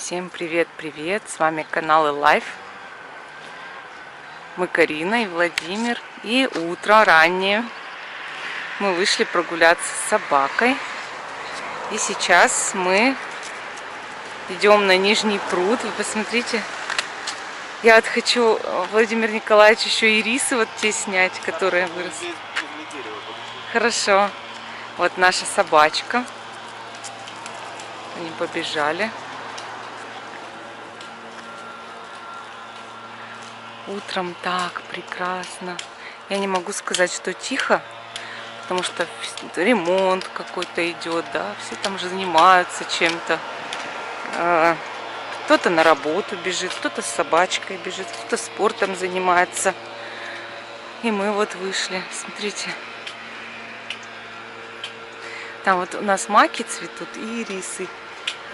Всем привет-привет! С вами канал Life. Мы Карина и Владимир. И утро раннее. Мы вышли прогуляться с собакой. И сейчас мы идем на Нижний пруд. Вы посмотрите. Я вот хочу, Владимир Николаевич, еще ирисы вот те снять, которые выросли. Хорошо. Вот наша собачка. Они побежали. Утром так прекрасно. Я не могу сказать, что тихо, потому что ремонт какой-то идет, да, все там же занимаются чем-то. Кто-то на работу бежит, кто-то с собачкой бежит, кто-то спортом занимается. И мы вот вышли, смотрите. Там вот у нас маки цветут и ирисы.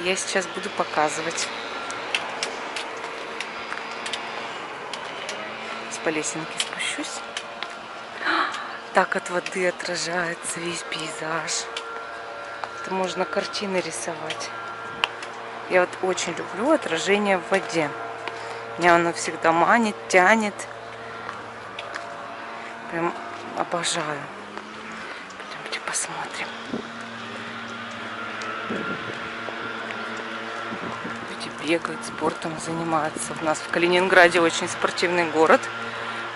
Я сейчас буду показывать. По лесенке спущусь. Так от воды отражается весь пейзаж. Это можно картины рисовать. Я вот очень люблю отражение в воде. Меня оно всегда манит, тянет. Прям обожаю. Пойдемте посмотрим. Люди бегают, спортом занимаются. У нас в Калининграде очень спортивный город.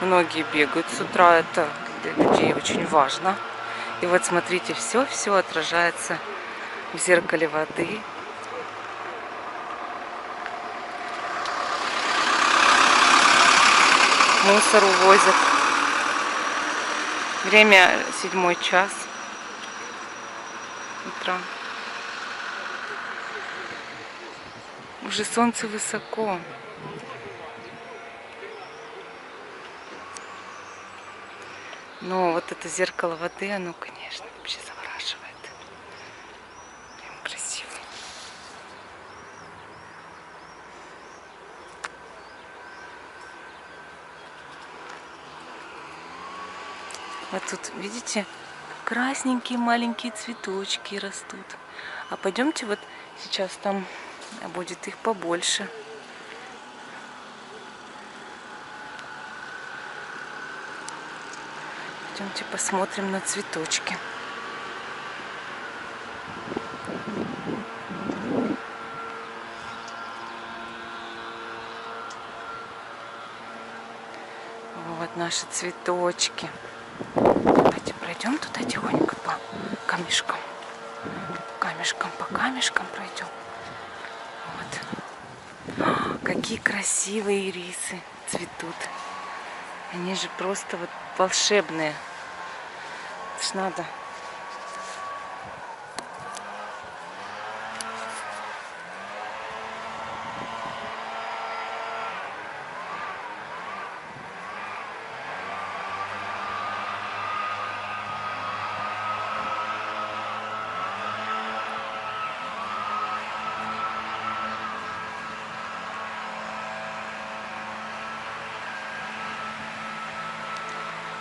Многие бегают с утра, это для людей очень важно. И вот смотрите, все отражается в зеркале воды. Мусор увозят. Время 7 час утра. Уже солнце высоко. Но вот это зеркало воды, оно, конечно, вообще завораживает. Прям красиво. Вот тут, видите, красненькие маленькие цветочки растут. А пойдемте вот сейчас там будет их побольше. Пойдемте посмотрим на цветочки. Вот наши цветочки. Давайте пройдем туда тихонько по камешкам. По камешкам пройдем. Вот. Какие красивые ирисы цветут. Они же просто вот волшебные. Это ж надо.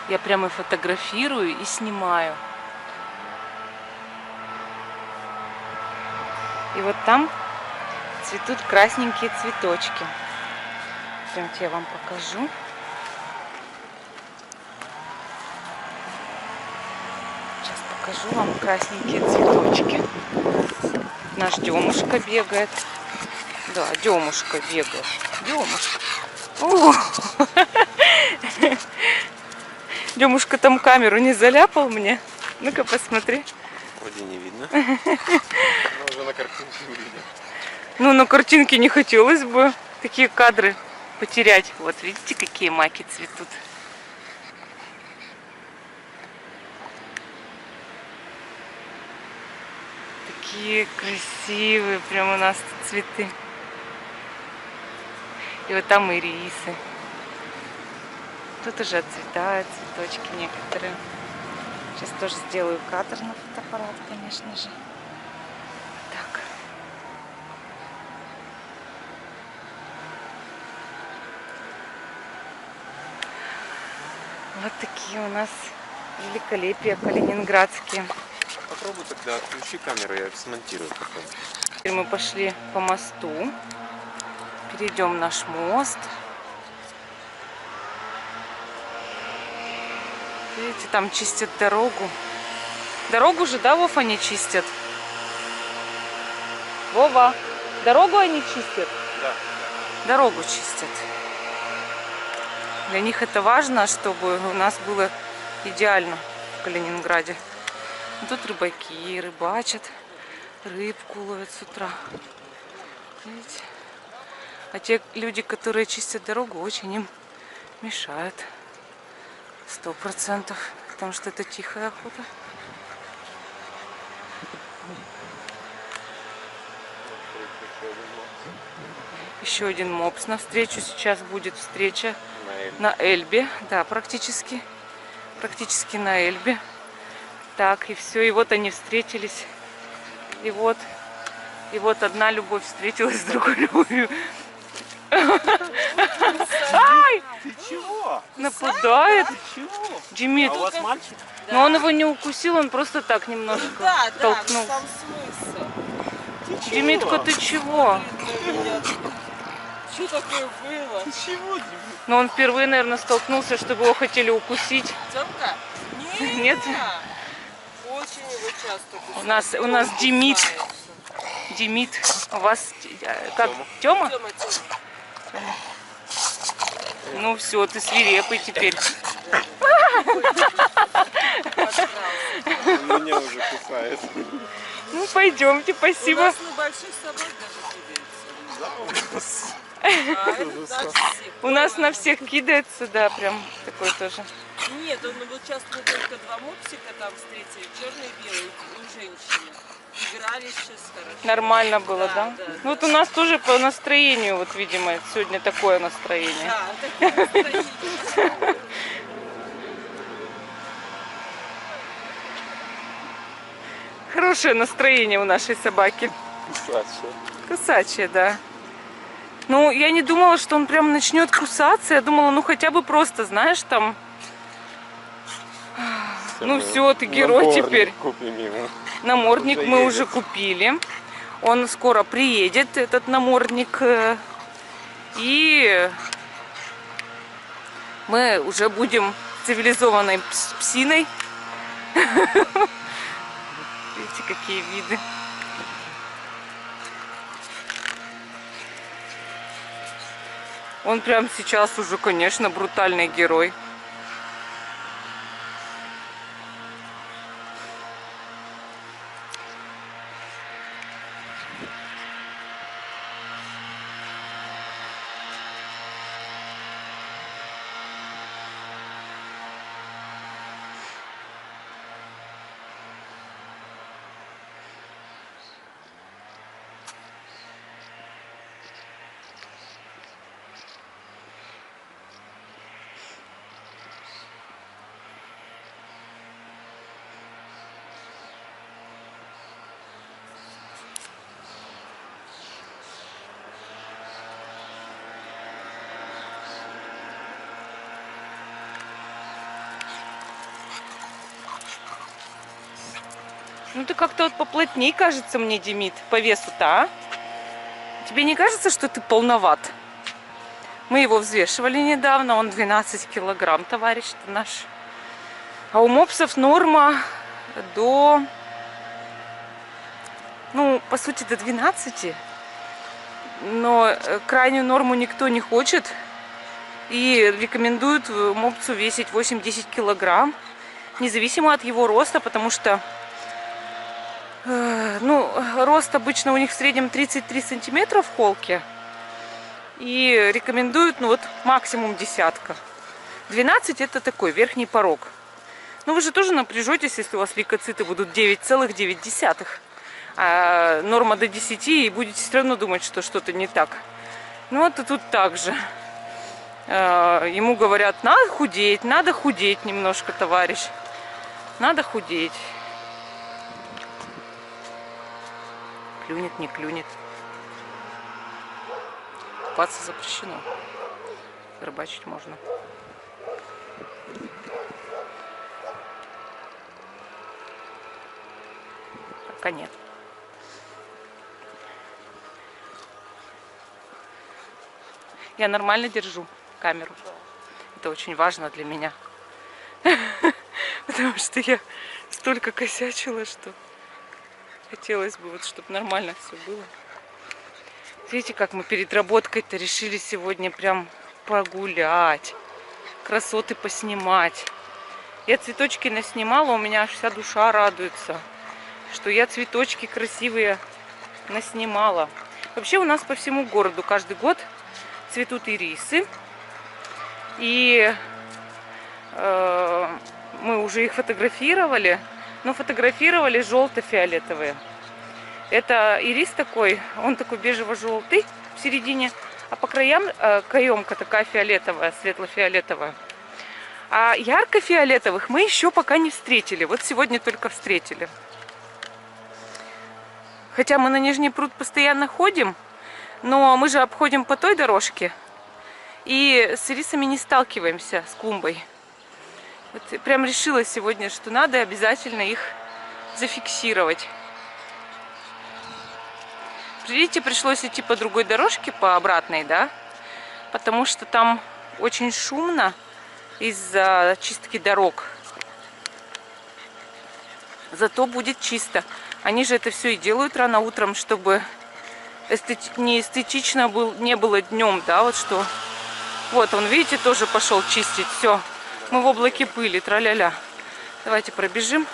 Я прямо фотографирую и снимаю. И вот там цветут красненькие цветочки. Пойдемте, я вам покажу. Сейчас покажу вам красненькие цветочки. Наш Демушка бегает. Да, Демушка бегает. Демушка. Демушка там камеру не заляпал мне. Ну-ка, посмотри. Вроде не видно. Но уже на картинке видно. Ну, на картинке не хотелось бы такие кадры потерять. Вот, видите, какие маки цветут. Такие красивые прям у нас тут цветы. И вот там ирисы. Тут уже отцветают цветочки некоторые. Сейчас тоже сделаю кадр на фотоаппарат, конечно же. Так. Вот такие у нас великолепия калининградские. Попробуй тогда отключи камеру, я смонтирую потом. Теперь мы пошли по мосту. Перейдем наш мост. Видите, там чистят дорогу. Дорогу же, да, Вов, они чистят? Вова, дорогу они чистят? Да. Дорогу чистят. Для них это важно, чтобы у нас было идеально в Калининграде. Тут рыбаки рыбачат, рыбку ловят с утра. Видите? А те люди, которые чистят дорогу, очень им мешают. 100%. Потому что это тихая охота. Еще один мопс навстречу. Сейчас будет встреча на Эльбе. Да, практически на Эльбе. Так, и все. И вот они встретились. И вот одна любовь встретилась с другой любовью. Ай! Ты чего? Нападает. Ты чего? Демид. А у вас мальчик? Но он его не укусил, он просто так немножко толкнул. Там смысл. Демидка, ты чего? Что такое было? Ты чего, Дима? Но он впервые, наверное, столкнулся, чтобы его хотели укусить. Тёмка? Нет? Очень его часто кусают. У нас Демид. Демид. У вас как? Тёма? Тёма. Ну все, ты свирепый теперь. Он меня уже кусает. Ну пойдемте, У спасибо. нас на больших собак даже кидается. У нас на всех кидается, да, прям такой тоже. Нет, он вот сейчас мы только два мопсика там встретили, черный и белый, у женщины. Играли сейчас хорошо. Нормально было, да? Да. Ну вот у нас тоже по настроению, вот видимо, сегодня такое настроение. Да, такое настроение. Хорошее настроение у нашей собаки. Кусаться. Кусачая, да. Ну, я не думала, что он прям начнет кусаться. Я думала, ну хотя бы просто, знаешь, там... Ну все, ты герой теперь. Купим ему. Намордник Уже мы едет. уже купили. Он скоро приедет, этот намордник. И мы уже будем цивилизованной псиной. Видите, какие виды. Он прям сейчас уже, конечно, брутальный герой. Ну ты как-то вот поплотней, кажется мне, Демид, по весу-то, а? Тебе не кажется, что ты полноват? Мы его взвешивали недавно, он 12 килограмм, товарищ-то наш. А у мопсов норма до, ну, по сути, до 12. Но крайнюю норму никто не хочет. И рекомендуют мопсу весить 8-10 килограмм, независимо от его роста, потому что ну, рост обычно у них в среднем 33 сантиметра в холке. И рекомендуют, ну вот, максимум десятка. 12 это такой верхний порог. Но вы же тоже напряжетесь, если у вас лейкоциты будут 9,9. А норма до 10, и будете все равно думать, что что-то не так. Ну вот и тут так же. Ему говорят, надо худеть немножко, товарищ. Надо худеть. Клюнет, не клюнет. Купаться запрещено. Рыбачить можно. Пока нет. Я нормально держу камеру. Это очень важно для меня. Потому что я столько косячила, что хотелось бы, вот, чтобы нормально все было. Видите, как мы перед работкой-то решили сегодня прям погулять, красоты поснимать. Я цветочки наснимала, у меня аж вся душа радуется, что я цветочки красивые наснимала. Вообще у нас по всему городу каждый год цветут ирисы. И мы уже их фотографировали, но фотографировали желто-фиолетовые. Это ирис такой, он такой бежево-желтый в середине, а по краям каемка такая фиолетовая, светло-фиолетовая. А ярко-фиолетовых мы еще пока не встретили. Вот сегодня только встретили. Хотя мы на Нижний пруд постоянно ходим, но мы же обходим по той дорожке. И с ирисами не сталкиваемся, с клумбой. Вот прям решила сегодня, что надо обязательно их зафиксировать. Видите, пришлось идти по другой дорожке, по обратной, да? Потому что там очень шумно из-за чистки дорог. Зато будет чисто. Они же это все и делают рано утром, чтобы не эстетично не было днем, да, вот что. Вот он, видите, тоже пошел чистить. Все, мы в облаке пыли, тра-ля-ля. Давайте пробежим.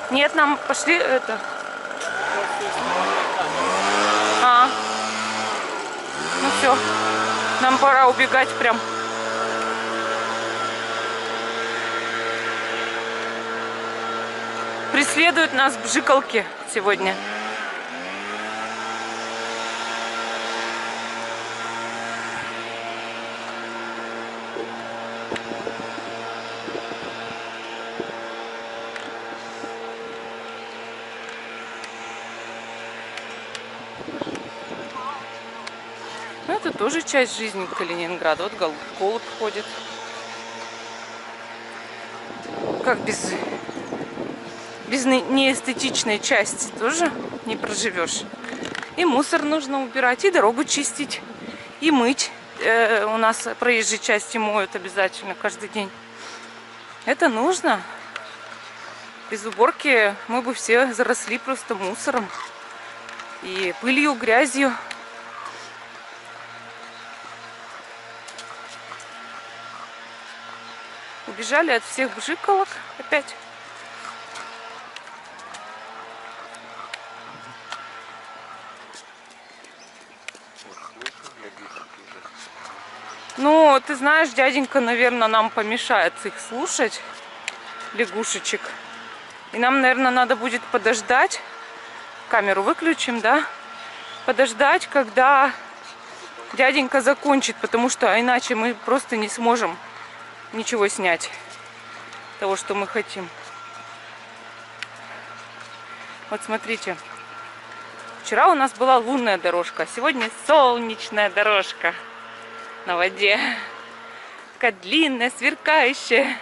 Нет, нам пошли это. Ну все, нам пора убегать прям. Преследуют нас бжикалки сегодня. Ну, это тоже часть жизни Калининграда. Вот голубь ходит. Как без неэстетичной части тоже не проживешь. И мусор нужно убирать, и дорогу чистить, и мыть. У нас проезжие части моют обязательно каждый день. Это нужно. Без уборки мы бы все заросли просто мусором и пылью, грязью. Убежали от всех бжиколок опять. Ну, ты знаешь, дяденька, наверное, нам помешает их слушать, лягушечек. И нам, наверное, надо будет подождать. Камеру выключим, да? Подождать, когда дяденька закончит, потому что иначе мы просто не сможем ничего снять того, что мы хотим. Вот смотрите. Вчера у нас была лунная дорожка, а сегодня солнечная дорожка на воде. Такая длинная, сверкающая.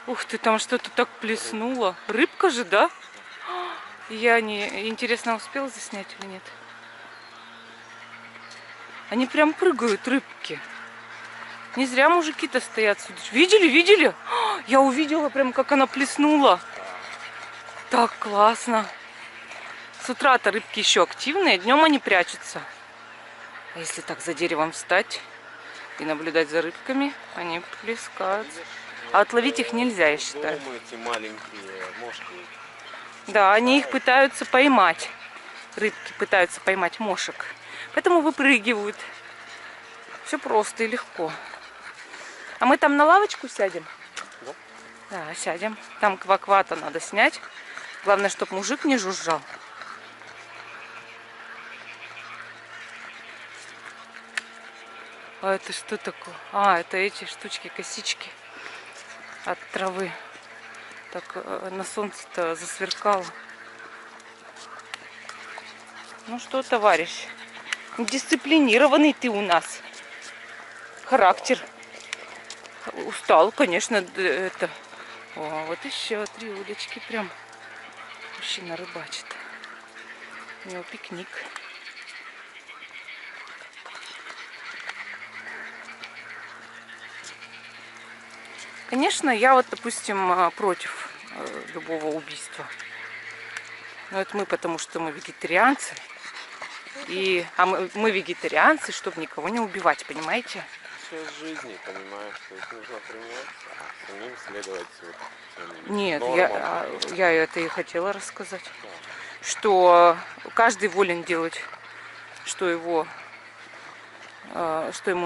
Ух ты, там что-то так плеснуло. Рыбка же, да? Я не... Интересно, успела заснять или нет? Они прям прыгают, рыбки. Не зря мужики-то стоят. Видели, видели? Я увидела прям, как она плеснула. Так классно. С утра-то рыбки еще активные, днем они прячутся. А если так за деревом встать и наблюдать за рыбками, они плескаются. А отловить их нельзя, я считаю. Эти маленькие мошки. Да, они их пытаются поймать. Рыбки пытаются поймать мошек. Поэтому выпрыгивают. Все просто и легко. А мы там на лавочку сядем? Да. Да, сядем. Там кваквата надо снять. Главное, чтобы мужик не жужжал. А это что такое? А, это эти штучки, косички от травы. Так на солнце-то засверкало. Ну что, товарищ, дисциплинированный ты у нас. Характер. Устал, конечно, это. О, вот еще 3 удочки прям. Мужчина рыбачит. У него пикник. Конечно, я вот, допустим, против любого убийства. Но это мы, потому что мы вегетарианцы. А мы вегетарианцы, чтобы никого не убивать, понимаете? Часть жизни, понимаешь, то есть нужно принять, а самим следовать вот тем Нет, нормам. я это и хотела рассказать. Да. Что каждый волен делать, что ему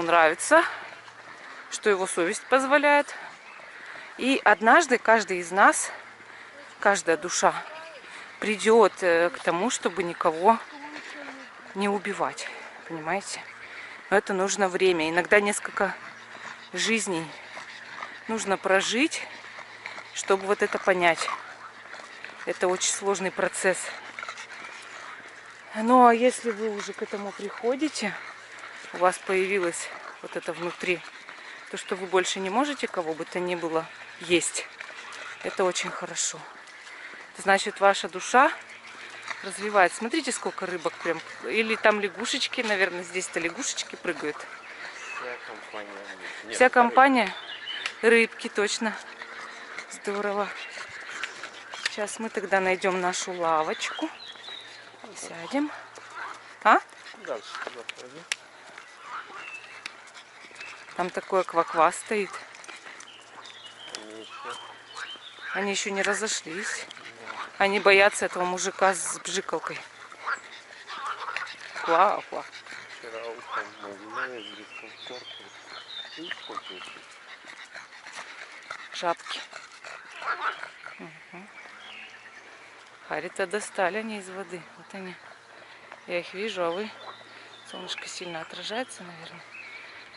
нравится, что его совесть позволяет. И однажды каждый из нас, каждая душа придет к тому, чтобы никого не убивать. Понимаете? Но это нужно время. Иногда несколько жизней нужно прожить, чтобы вот это понять. Это очень сложный процесс. Ну а если вы уже к этому приходите, у вас появилось вот это внутри, то, что вы больше не можете кого бы то ни было есть, это очень хорошо. Значит, ваша душа развивается. Смотрите, сколько рыбок прям. Или там лягушечки, наверное, здесь-то лягушечки прыгают. Вся компания. Нет, Вся компания. Рыбки, точно. Здорово. Сейчас мы тогда найдем нашу лавочку. Сядем. А? дальше туда пройди. Там такой акваква стоит. Они еще Они еще не разошлись. Они боятся этого мужика с бжикалкой. Ква. вчера утром мы гуляли с дискомфортом. И сколько их? Жабки. Угу. Хари-то достали они из воды. Вот они. Я их вижу, а вы... Солнышко сильно отражается, наверное.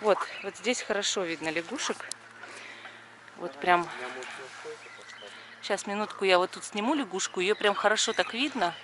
Вот здесь хорошо видно лягушек. Вот прям... Сейчас, минутку, я вот тут сниму лягушку. Ее прям хорошо так видно.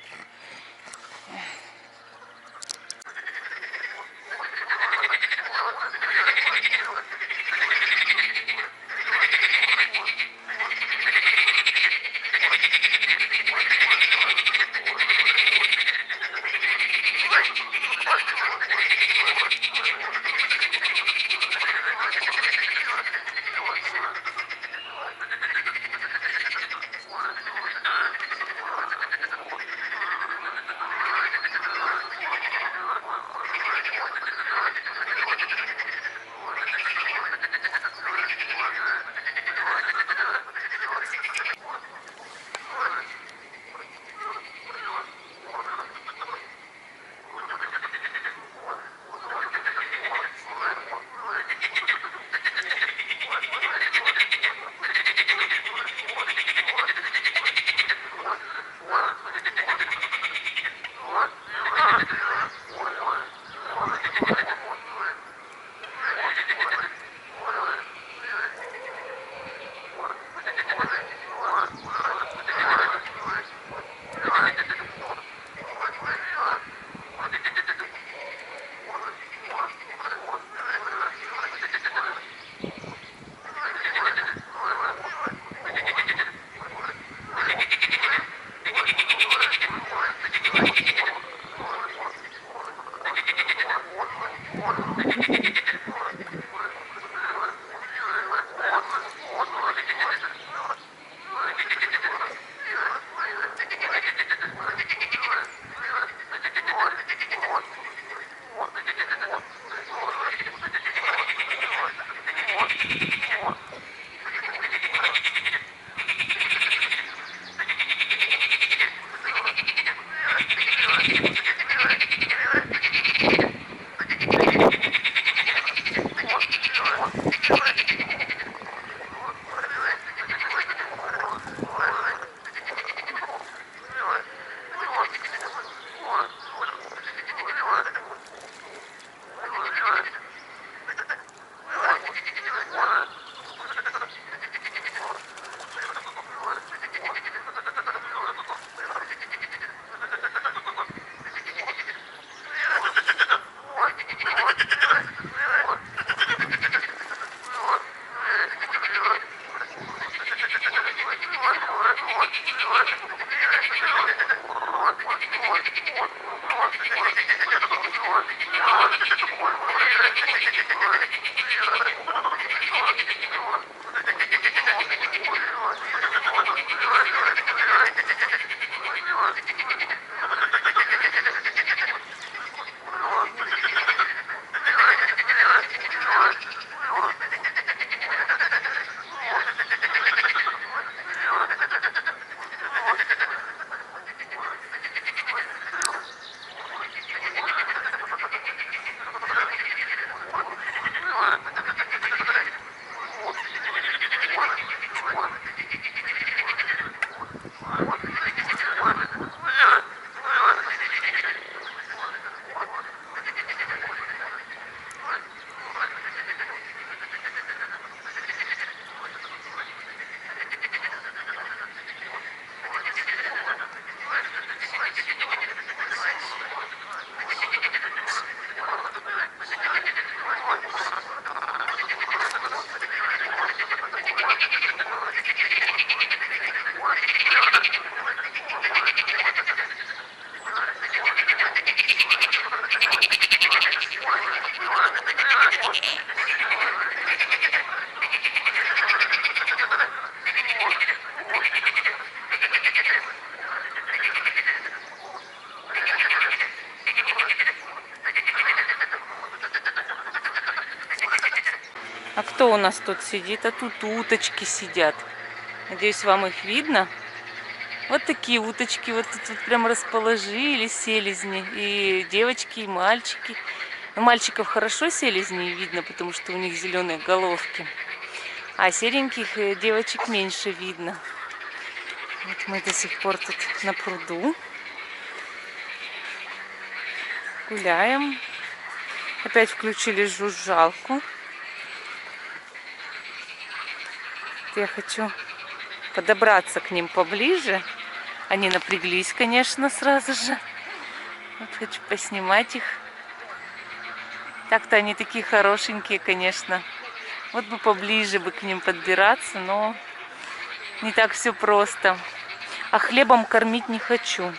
А кто у нас тут сидит? А тут уточки сидят. Надеюсь, вам их видно. Вот такие уточки вот тут вот прям расположились, селезни. И девочки, и мальчики. У мальчиков хорошо селезни видно, потому что у них зеленые головки. А сереньких девочек меньше видно. Вот мы до сих пор тут на пруду. Гуляем. Опять включили жужжалку. Я хочу подобраться к ним поближе. Они напряглись, конечно, сразу же. Вот хочу поснимать их. Так-то они такие хорошенькие, конечно. Вот бы поближе бы к ним подбираться, но не так все просто. А хлебом кормить не хочу.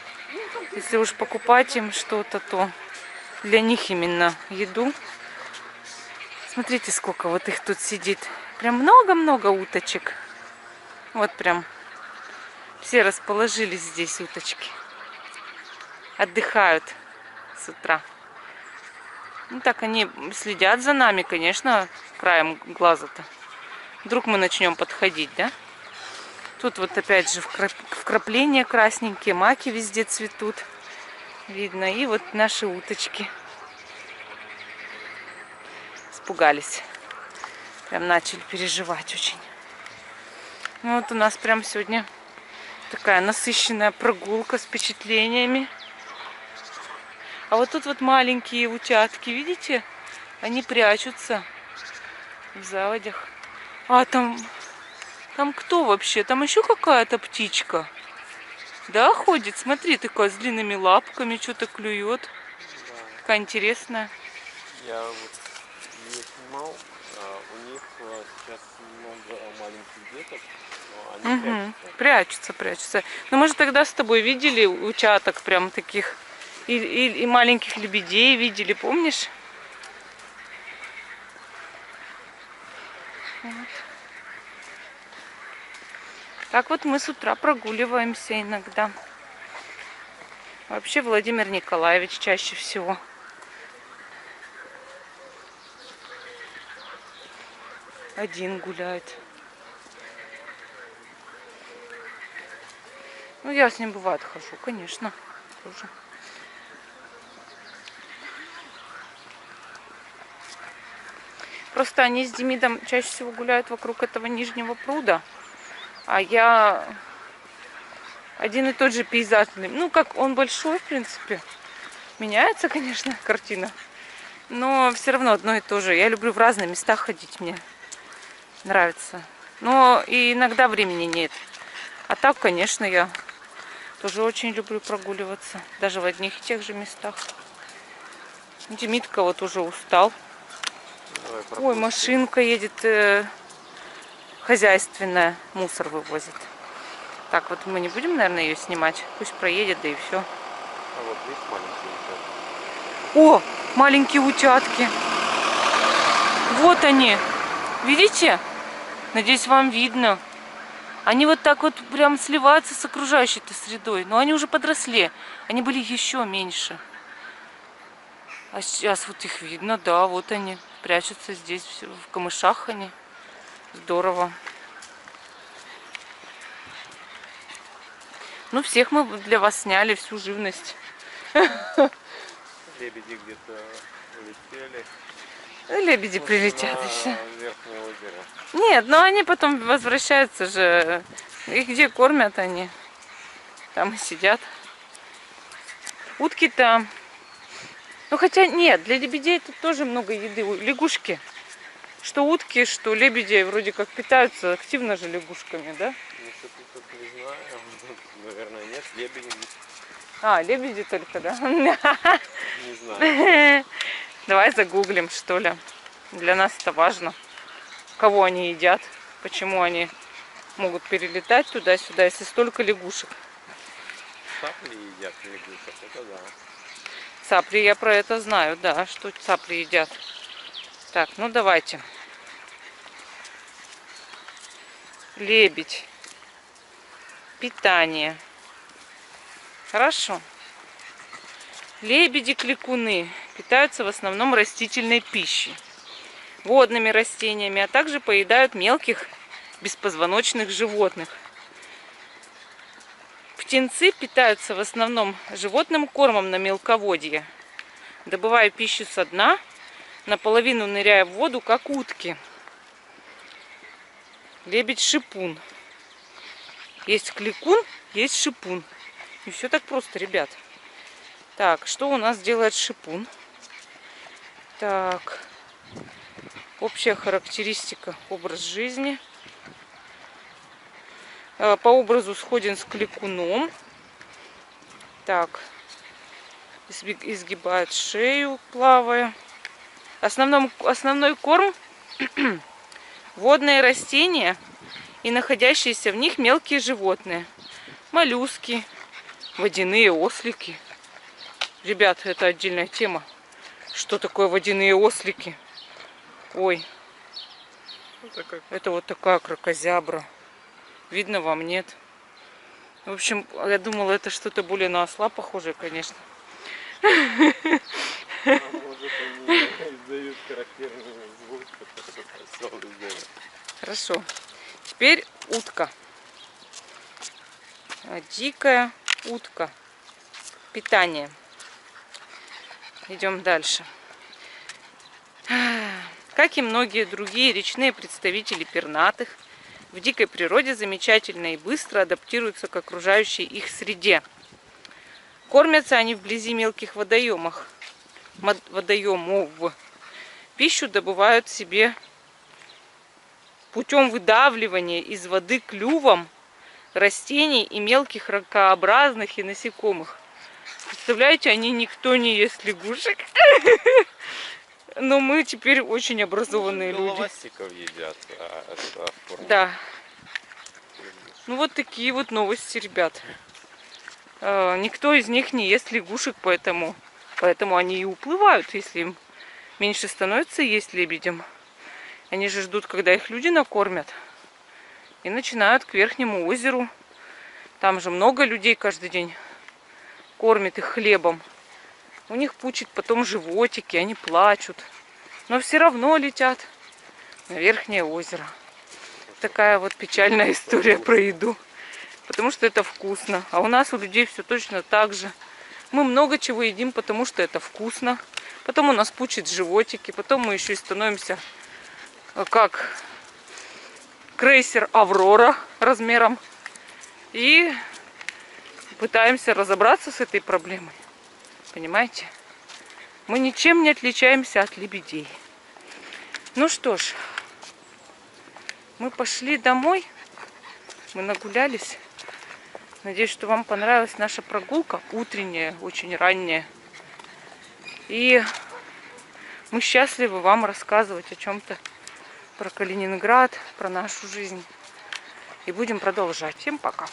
Если уж покупать им что-то, то для них именно еду. Смотрите, сколько вот их тут сидит. Прям много-много уточек. Вот прям все расположились здесь уточки. Отдыхают с утра. Ну так они следят за нами, конечно, краем глаза-то. Вдруг мы начнем подходить, да? Тут вот опять же вкрапления красненькие, маки везде цветут. Видно. И вот наши уточки. Испугались. Прям начали переживать очень. Ну, вот у нас прям сегодня такая насыщенная прогулка с впечатлениями. А вот тут вот маленькие утятки, видите? Они прячутся в заводях. А там кто вообще? Там еще какая-то птичка. Да, ходит? Смотри, такая с длинными лапками, что-то клюет. Да. Такая интересная. Я вот ее снимал, у них сейчас много маленьких деток, но они Прячутся. Ну, мы же тогда с тобой видели утяток прям таких. И маленьких лебедей видели, помнишь? Вот. Так вот мы с утра прогуливаемся иногда. Вообще Владимир Николаевич чаще всего. Один гуляет. Ну, я с ним бывает хожу, конечно, тоже. Просто они с Демидом чаще всего гуляют вокруг этого нижнего пруда. А я один и тот же пейзаж. Ну, как он большой, в принципе. Меняется, конечно, картина. Но все равно одно и то же. Я люблю в разные места ходить. Мне нравится. Но и иногда времени нет. А так, конечно, я тоже очень люблю прогуливаться. Даже в одних и тех же местах. Демидка вот уже устал. Ой, машинка едет хозяйственная. Мусор вывозит. Так, вот мы не будем, наверное, ее снимать. Пусть проедет, да и все. А вот есть маленькие утята. О, маленькие утятки. Вот они. Видите? Надеюсь, вам видно. Они вот так вот прям сливаются с окружающей-то средой. Но они уже подросли. Они были еще меньше. А сейчас вот их видно, да, вот они. Прячутся здесь, в камышах они. Здорово. Ну, всех мы для вас сняли, всю живность. Лебеди где-то улетели. Лебеди прилетят На еще. верхнее озеро. Нет, но они потом возвращаются же. Их где кормят они? Там и сидят. Утки-то... Ну, хотя нет, для лебедей тут тоже много еды. Лягушки. Что утки, что лебеди вроде как питаются активно же лягушками, да? Ну, что тут не знаю. Наверное, нет. Лебеди. А, лебеди только, да? Не знаю. Давай загуглим, что ли. Для нас это важно. Кого они едят, почему они могут перелетать туда-сюда, если столько лягушек. Цапли едят лягушек, это да. Цапли, я про это знаю, да, что цапли едят. Так, ну давайте. Лебедь. Питание. Хорошо. Лебеди-кликуны питаются в основном растительной пищей, водными растениями, а также поедают мелких беспозвоночных животных. Птенцы питаются в основном животным кормом на мелководье, добывая пищу со дна, наполовину ныряя в воду, как утки. Лебедь-шипун. Есть кликун, есть шипун. И все так просто, ребят. Так, что у нас делает шипун? Так, общая характеристика, образ жизни. По образу сходен с кликуном. Так, изгибает шею, плавая. Основной корм водные растения и находящиеся в них мелкие животные. Моллюски, водяные ослики. Ребят, это отдельная тема. Что такое водяные ослики? Ой, это вот такая кракозябра. Видно вам, нет? В общем, я думала, это что-то более на осла похожее, конечно. Может, они издают характерный звук, который осел издает. Хорошо. Теперь утка. Дикая утка. Питание. Идем дальше. Как и многие другие речные представители пернатых, в дикой природе замечательно и быстро адаптируются к окружающей их среде. Кормятся они вблизи мелких водоемов. Пищу добывают себе путем выдавливания из воды клювом растений и мелких ракообразных и насекомых. Представляете, никто не ест лягушек. Но мы теперь очень образованные люди. Головастиков едят. Да. Ну вот такие вот новости, ребят. Никто из них не ест лягушек, поэтому они и уплывают, если им меньше становится есть лебедям. Они же ждут, когда их люди накормят. И начинают к верхнему озеру. Там же много людей каждый день кормит их хлебом. У них пучат потом животики, они плачут. Но все равно летят на верхнее озеро. Такая вот печальная история про еду. Потому что это вкусно. А у нас, у людей, все точно так же. Мы много чего едим, потому что это вкусно. Потом у нас пучат животики. Потом мы еще и становимся как крейсер Аврора размером. И пытаемся разобраться с этой проблемой. Понимаете? Мы ничем не отличаемся от лебедей. Ну что ж, мы пошли домой. Мы нагулялись. Надеюсь, что вам понравилась наша прогулка. Утренняя, очень ранняя. И мы счастливы вам рассказывать о чем-то про Калининград, про нашу жизнь. И будем продолжать. Всем пока.